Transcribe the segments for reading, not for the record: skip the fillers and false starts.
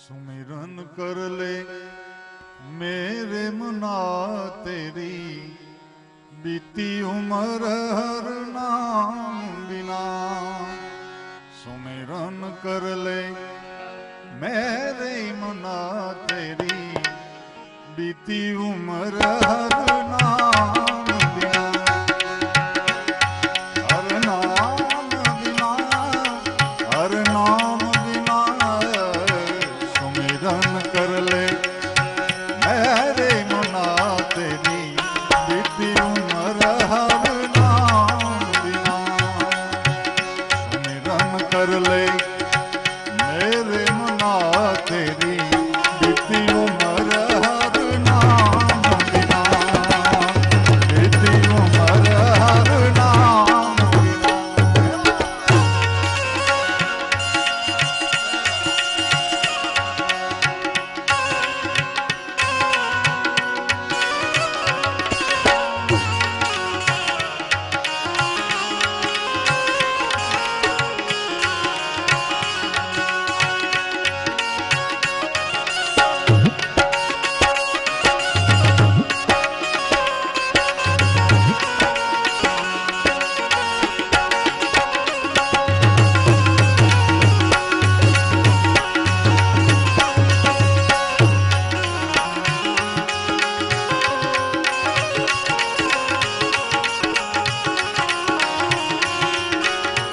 सुमिरन कर ले मेरे मुना तेरी, बीती उम्र हर नाम बिना। सुमिरन कर ले मेरे मुना तेरी, बीती उम्र हर नाम बिना। हर नाम बिना, हर नाम बिना। सुमिरन कर ले मेरे मुना तेरी, बीती उम्र हर नाम बिना। सुमिरन कर ले मेरे मुना तेरी, बीती उम्र हर नाम बिना। बीती उम्र हर नाम बिना।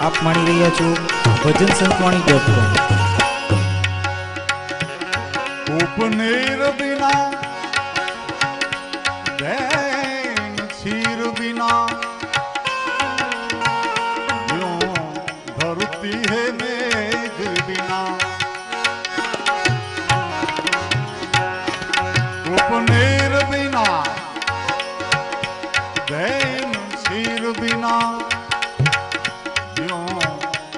આપ માણી રહ્યા છો ભજનસંતવાણી.com. ઉપનેર बिना बैन क्षीर बिना, यूं धरती है मेघ बिना। उपनेर बिना बैन क्षीर बिना, यूं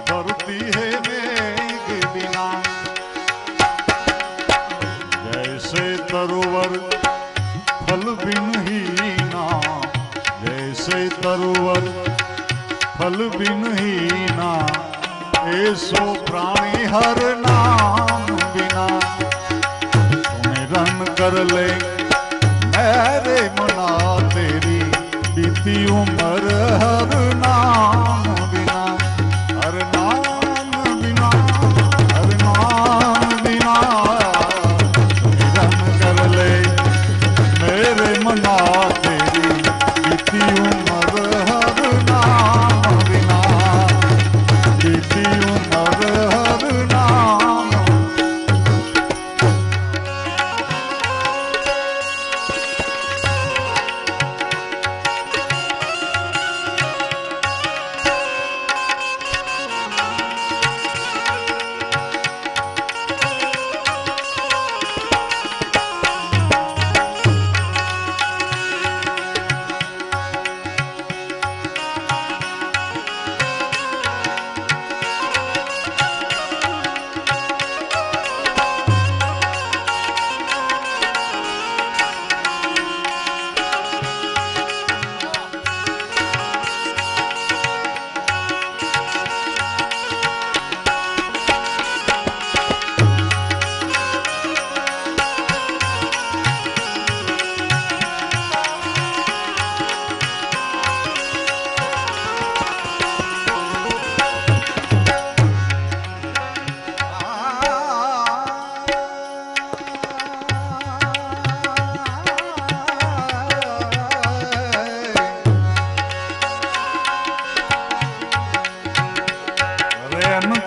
धरती है मेघ बिना। जैसे तरुवर फल बिन हीना, जैसे तरुवर फल बिन हीना, ऐसो प्राणी हर नाम बिना। सुमिरन कर ले मेरे मुना तेरी, बीती उम्र हर नाम बिना। हर नाम बिना, हर नाम बिना। सुमिरन कर ले मेरे मुना तेरी, बीती उम्र हर नाम बिना। बीती उम्र हर नाम।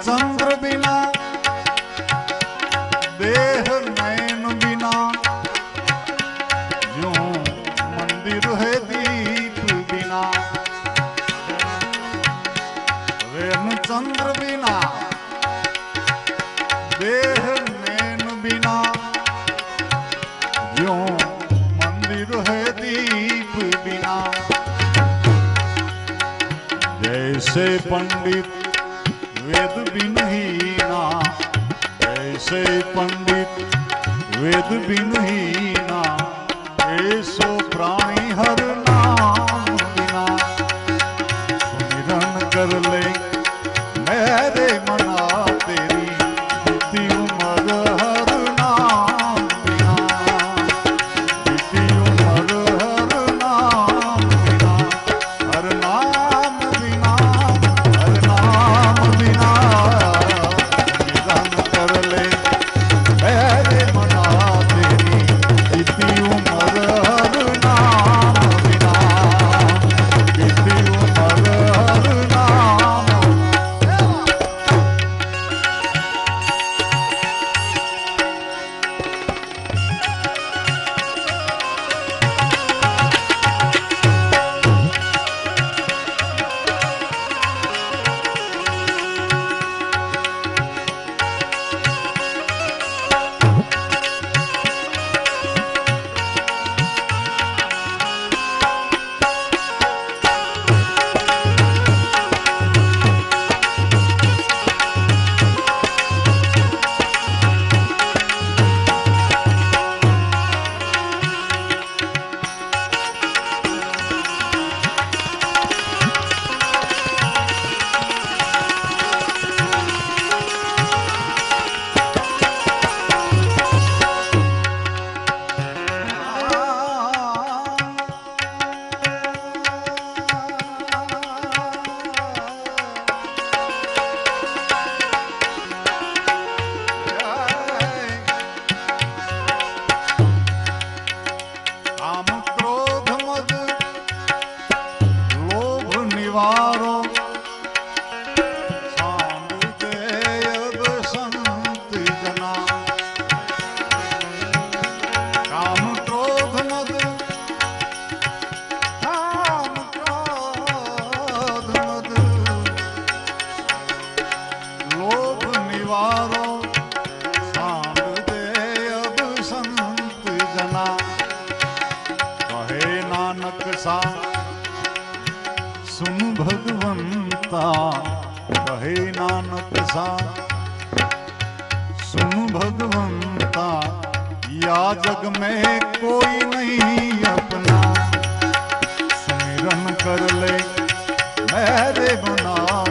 चंद्र बिना देह नैन बिना, यूं मंदिर है दीप बिना। रेन चंद्र बिना देह नैन बिना, यूं मंदिर है दीप बिना। जैसे पंडित वेद बिन हीना, ऐसे पंडित वेद बिन हीना, ऐसो प्राणी हर नाम बिना। सुमिरन कर ले मेरे मना तेरी, बीती उम्र हर परिवारो सांग दे अब संत जना। कहे नानक सा सुन भगवंता, कहे नानक सा सुन भगवंता, या जग में कोई नहीं अपना। सुमिरन कर ले मेरे बना